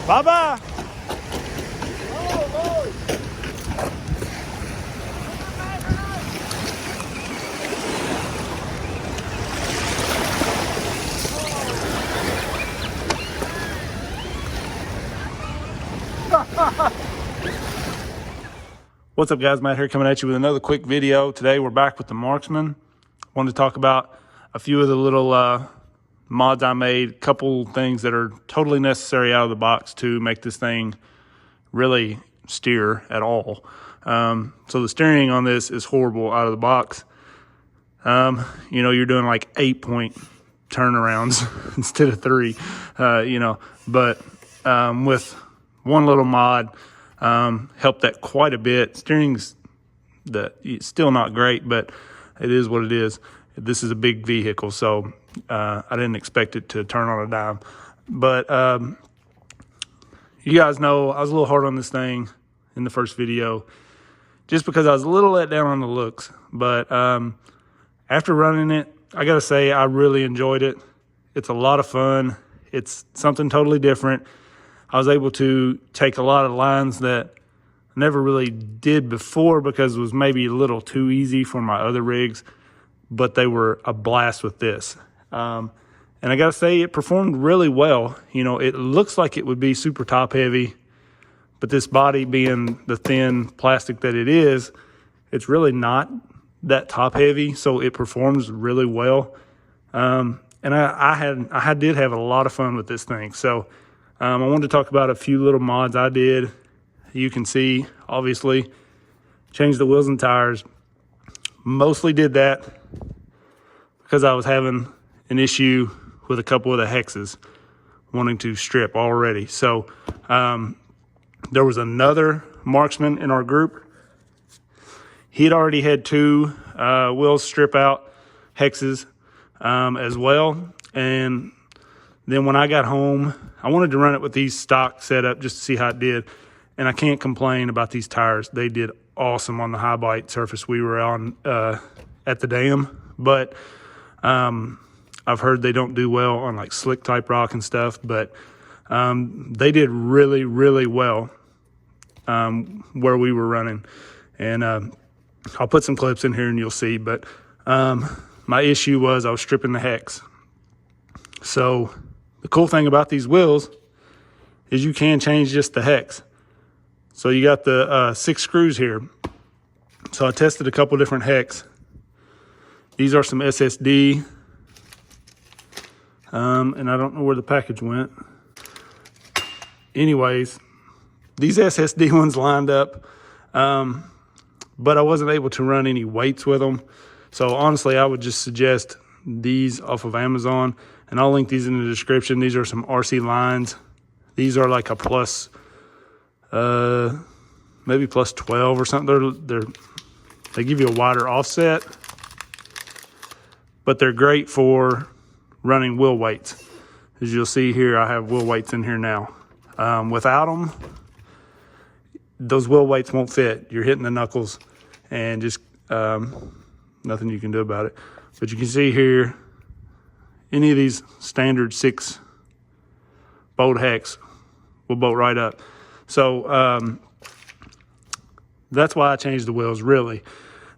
Bye-bye. What's up, guys? Matt here, coming at you with another quick video. Today we're back with the Marksman. Wanted to talk about a few of the little mods I made, a couple things that are totally necessary out of the box to make this thing really steer at all. So the steering on this is horrible out of the box. You know, you're doing like 8-point turnarounds instead of 3, but with one little mod, helped that quite a bit. Steering's still not great, but it is what it is. This is a big vehicle, so I didn't expect it to turn on a dime. But you guys know I was a little hard on this thing in the first video just because I was a little let down on the looks. But after running it, I gotta say I really enjoyed it. It's a lot of fun. It's something totally different. I was able to take a lot of lines that I never really did before because it was maybe a little too easy for my other rigs, but they were a blast with this. And I gotta say, it performed really well. You know, it looks like it would be super top heavy, but this body being the thin plastic that it is, it's really not that top heavy, so it performs really well. And I did have a lot of fun with this thing. So I wanted to talk about a few little mods I did. You can see, obviously, changed the wheels and tires. Mostly did that because I was having an issue with a couple of the hexes wanting to strip already. So there was another marksman in our group. He had already had 2 wheels strip out hexes as well. And then when I got home, I wanted to run it with these stock setup just to see how it did. And I can't complain about these tires. They did awesome on the high bite surface we were on at the dam. But I've heard they don't do well on like slick type rock and stuff. But they did really, really well where we were running. And I'll put some clips in here and you'll see. But my issue was I was stripping the hex. So the cool thing about these wheels is you can change just the hex. So you got the 6 screws here. So I tested a couple different hex. These are some SSD. And I don't know where the package went. Anyways, these SSD ones lined up. But I wasn't able to run any weights with them. So honestly, I would just suggest these off of Amazon. And I'll link these in the description. These are some RC lines. These are like a plus, maybe plus 12 or something. They give you a wider offset, but they're great for running wheel weights. As you'll see here, I have wheel weights in here now. Without them, those wheel weights won't fit. You're hitting the knuckles and just nothing you can do about it. But you can see here, any of these standard 6 bolt hex will bolt right up. So that's why I changed the wheels, really.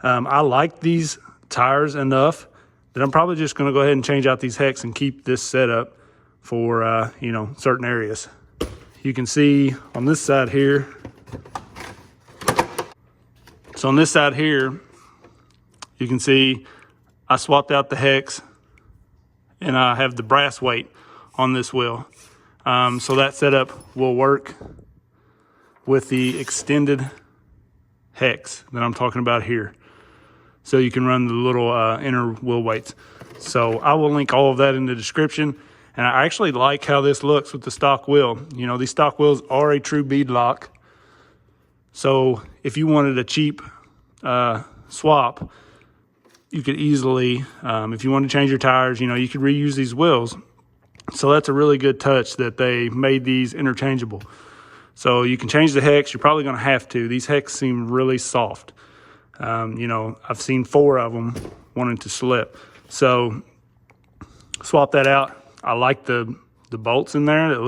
I like these tires enough that I'm probably just going to go ahead and change out these hex and keep this setup for, certain areas. You can see on this side here. So on this side here, you can see I swapped out the hex and I have the brass weight on this wheel. So that setup will work with the extended hex that I'm talking about here. So you can run the little inner wheel weights. So I will link all of that in the description. And I actually like how this looks with the stock wheel. You know, these stock wheels are a true bead lock. So if you wanted a cheap swap, you could easily, if you want to change your tires, you could reuse these wheels. So that's a really good touch that they made these interchangeable. So you can change the hex. You're probably going to have to. These hex seem really soft. I've seen 4 of them wanting to slip. So swap that out. I like the bolts in there.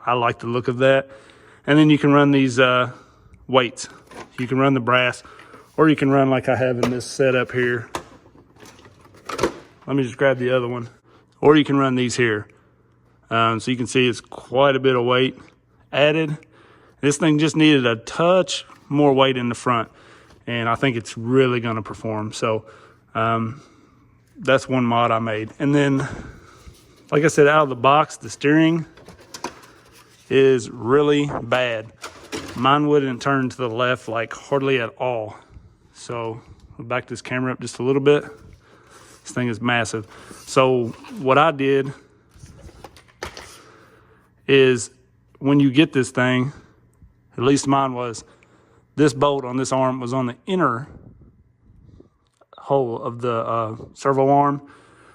I like the look of that. And then you can run these weights. You can run the brass, or you can run like I have in this setup here. Let me just grab the other one. Or you can run these here. So you can see it's quite a bit of weight added. This thing just needed a touch more weight in the front, and I think it's really going to perform. So that's one mod I made. And then, like I said, out of the box, the steering is really bad. Mine wouldn't turn to the left like hardly at all. So I'll back this camera up just a little bit. This thing is massive. So what I did is, when you get this thing, at least mine was, this bolt on this arm was on the inner hole of the servo arm.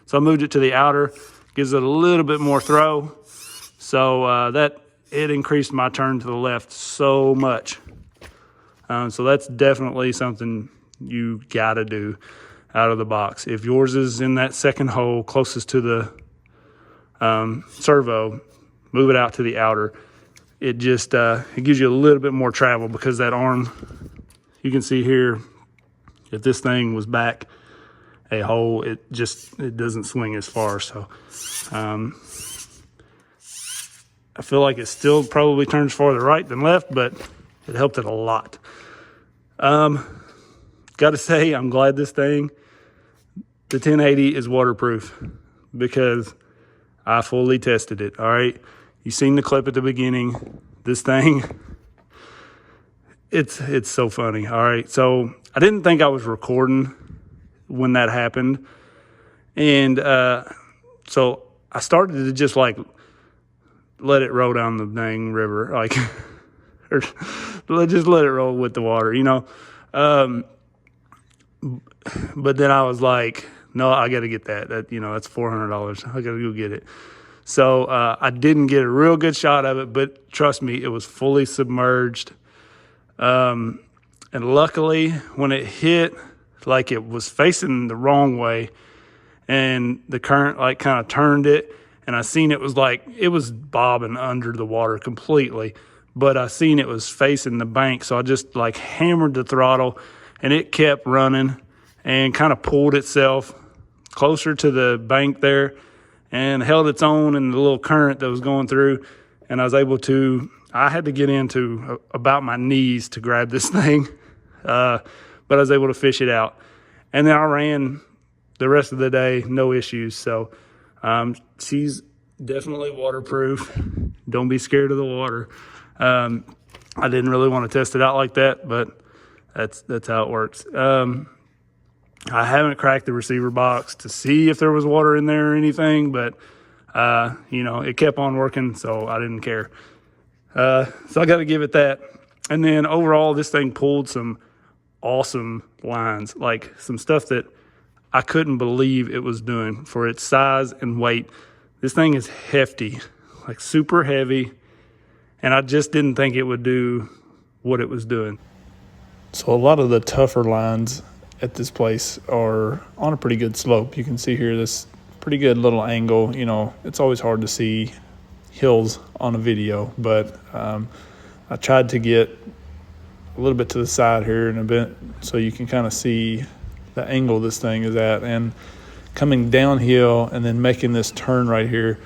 So I moved it to the outer, gives it a little bit more throw. So it increased my turn to the left so much. So that's definitely something you gotta do out of the box. If yours is in that second hole closest to the servo, move it out to the outer. It just it gives you a little bit more travel, because that arm, you can see here, if this thing was back a hole, it doesn't swing as far. So I feel like it still probably turns farther right than left, but it helped it a lot. Got to say, I'm glad this thing, the 1080, is waterproof, because I fully tested it. All right, you seen the clip at the beginning. This thing, it's so funny. All right, so I didn't think I was recording when that happened, and so I started to just like let it roll down the dang river, like, or just let it roll with the water, you know. But then I was like, no, I got to get that. You know, that's $400. I got to go get it. So I didn't get a real good shot of it, but trust me, it was fully submerged. And luckily, when it hit, like, it was facing the wrong way, and the current like kind of turned it, and I seen it was like, it was bobbing under the water completely, but I seen it was facing the bank. So I just like hammered the throttle, and it kept running and kind of pulled itself closer to the bank there and held its own in the little current that was going through. And I was able to, I had to get into about my knees to grab this thing, but I was able to fish it out. And then I ran the rest of the day, no issues. So she's definitely waterproof. Don't be scared of the water. I didn't really want to test it out like that, but that's how it works. I haven't cracked the receiver box to see if there was water in there or anything, but you know, it kept on working, so I didn't care. So I got to give it that. And then overall, this thing pulled some awesome lines, like some stuff that I couldn't believe it was doing for its size and weight. This thing is hefty, like super heavy, and I just didn't think it would do what it was doing. So a lot of the tougher lines at this place are on a pretty good slope. You can see here this pretty good little angle. You know, it's always hard to see hills on a video, but I tried to get a little bit to the side here in a bit so you can kind of see the angle this thing is at, and coming downhill and then making this turn right here,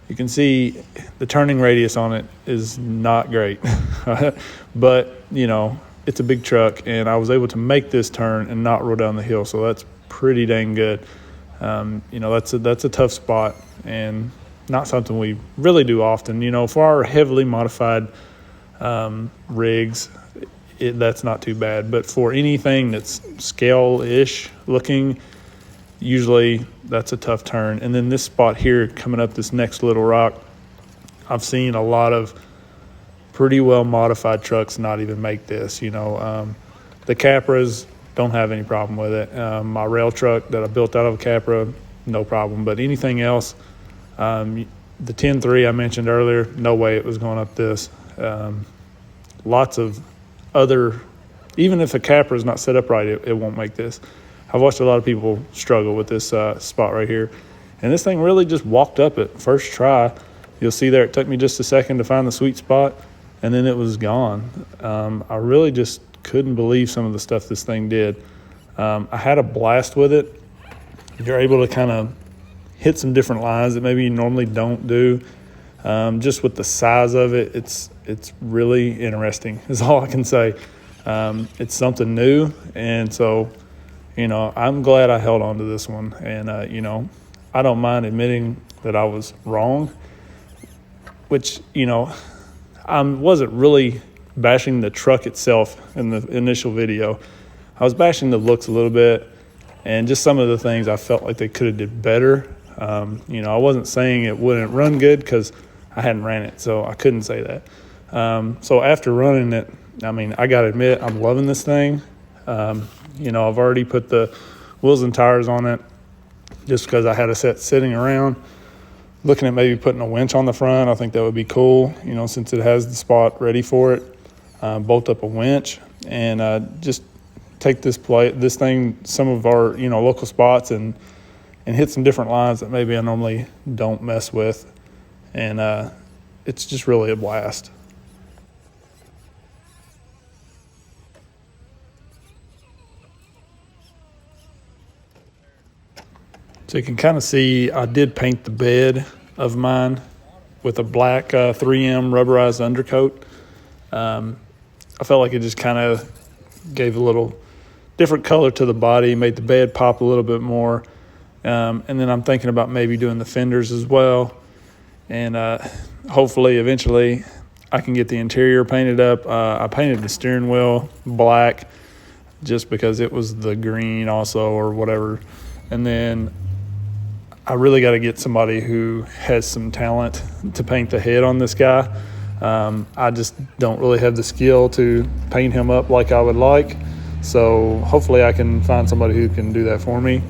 you can see the turning radius on it is not great. But you know, it's a big truck, and I was able to make this turn and not roll down the hill, so that's pretty dang good. You know, that's a tough spot, and not something we really do often. You know, for our heavily modified rigs, that's not too bad. But for anything that's scale-ish looking, usually that's a tough turn. And then this spot here, coming up this next little rock, I've seen a lot of pretty well modified trucks not even make this. You know, the Capras don't have any problem with it. My rail truck that I built out of a Capra, no problem. But anything else, the 10.3 I mentioned earlier, no way it was going up this. Lots of other, even if a Capra is not set up right, it won't make this. I've watched a lot of people struggle with this spot right here. And this thing really just walked up it first try. You'll see there it took me just a second to find the sweet spot, and then it was gone. I really just couldn't believe some of the stuff this thing did. I had a blast with it. You're able to kind of hit some different lines that maybe you normally don't do. Just with the size of it, it's really interesting is all I can say. It's something new, and so, you know, I'm glad I held on to this one. And, you know, I don't mind admitting that I was wrong, which, you know, I wasn't really bashing the truck itself in the initial video. I was bashing the looks a little bit and just some of the things I felt like they could have did better. You know, I wasn't saying it wouldn't run good because I hadn't ran it, so I couldn't say that. So after running it, I mean, I got to admit, I'm loving this thing. You know, I've already put the wheels and tires on it just because I had a set sitting around. Looking at maybe putting a winch on the front, I think that would be cool, you know, since it has the spot ready for it. Bolt up a winch and just take this thing, some of our, you know, local spots and hit some different lines that maybe I normally don't mess with. And it's just really a blast. So you can kind of see I did paint the bed of mine with a black 3M rubberized undercoat. I felt like it just kind of gave a little different color to the body, made the bed pop a little bit more. And then I'm thinking about maybe doing the fenders as well. And hopefully eventually I can get the interior painted up. I painted the steering wheel black just because it was the green also or whatever. And then I really got to get somebody who has some talent to paint the head on this guy. I just don't really have the skill to paint him up like I would like. So hopefully I can find somebody who can do that for me.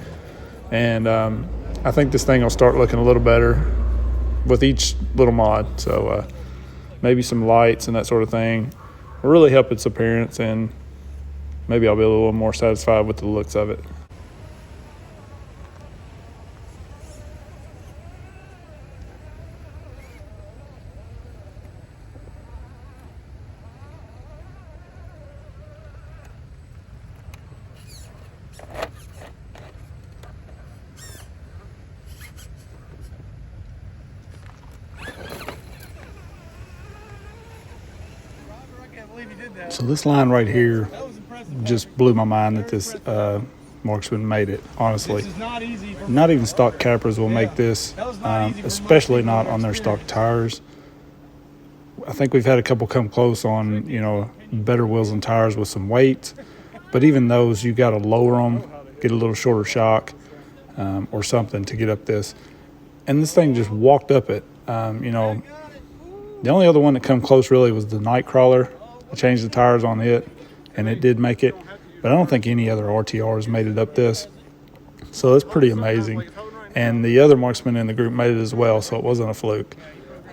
And I think this thing will start looking a little better with each little mod. So maybe some lights and that sort of thing will really help its appearance, and maybe I'll be a little more satisfied with the looks of it. So this line right here just blew my mind that this Marksman made it, honestly. Not even stock cappers will make this, especially not on their stock tires. I think we've had a couple come close on, you know, better wheels and tires with some weights. But even those, you got to lower them, get a little shorter shock or something to get up this. And this thing just walked up it. You know, the only other one that come close really was the Nightcrawler. I changed the tires on it, and it did make it. But I don't think any other RTRs made it up this. So that's pretty amazing. And the other marksmen in the group made it as well, so it wasn't a fluke.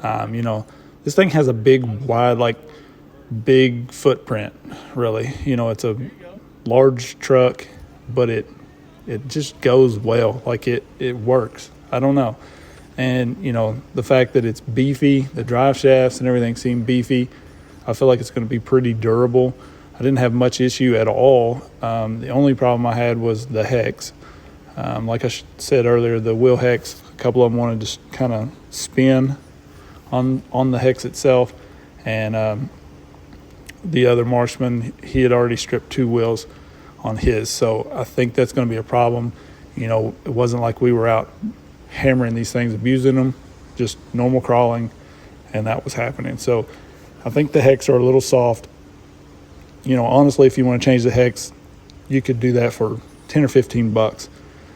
You know, this thing has a big, wide, like, big footprint, really. You know, it's a large truck, but it just goes well. Like, it works. I don't know. And, you know, the fact that it's beefy, the drive shafts and everything seem beefy, I feel like it's going to be pretty durable. I didn't have much issue at all. The only problem I had was the hex. Like I said earlier, the wheel hex, a couple of them wanted to kind of spin on the hex itself. And the other Marksman, he had already stripped 2 wheels on his. So I think that's going to be a problem. You know, it wasn't like we were out hammering these things, abusing them, just normal crawling, and that was happening. So I think the hex are a little soft. You know, honestly, if you want to change the hex, you could do that for 10 or 15 bucks.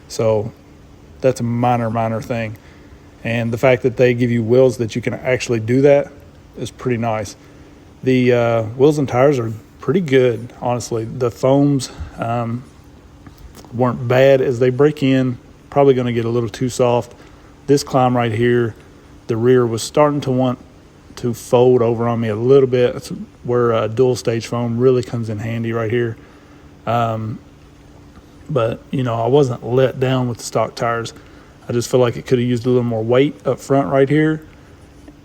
So that's a minor thing. And the fact that they give you wheels that you can actually do that is pretty nice. The wheels and tires are pretty good, honestly. The foams weren't bad. As they break in, probably going to get a little too soft. This climb right here, the rear was starting to want to fold over on me a little bit. That's where dual stage foam really comes in handy right here. But, you know, I wasn't let down with the stock tires. I just feel like it could have used a little more weight up front right here.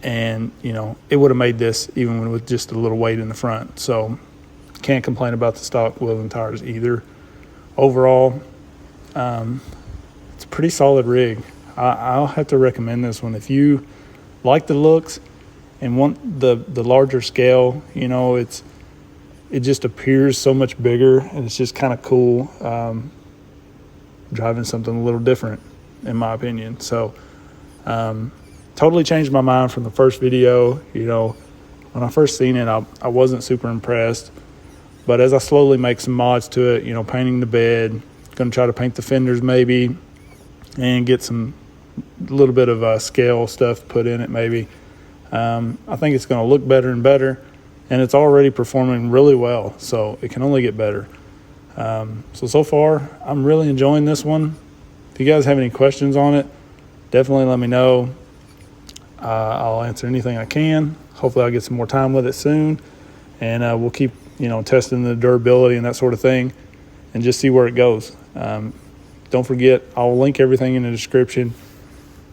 And, you know, it would have made this even with just a little weight in the front. So can't complain about the stock wheels and tires either. Overall, it's a pretty solid rig. I'll have to recommend this one. If you like the looks and want the larger scale, you know, it just appears so much bigger, and it's just kind of cool driving something a little different, in my opinion. So totally changed my mind from the first video. You know, when I first seen it, I wasn't super impressed. But as I slowly make some mods to it, you know, painting the bed, going to try to paint the fenders maybe, and get some little bit of scale stuff put in it maybe. I think it's going to look better and better, and it's already performing really well, so it can only get better. So far, I'm really enjoying this one. If you guys have any questions on it, definitely let me know. I'll answer anything I can. Hopefully I'll get some more time with it soon, and we'll keep, you know, testing the durability and that sort of thing, and just see where it goes. Don't forget, I'll link everything in the description.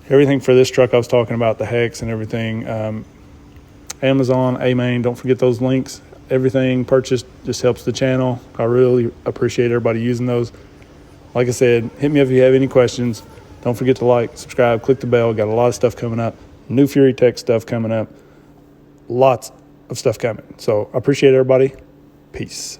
Everything for this truck I was talking about, the hex and everything. Amazon, A-Main, don't forget those links. Everything purchased just helps the channel. I really appreciate everybody using those. Like I said, hit me up if you have any questions. Don't forget to like, subscribe, click the bell. Got a lot of stuff coming up. New Fury Tech stuff coming up. Lots of stuff coming. So I appreciate everybody. Peace.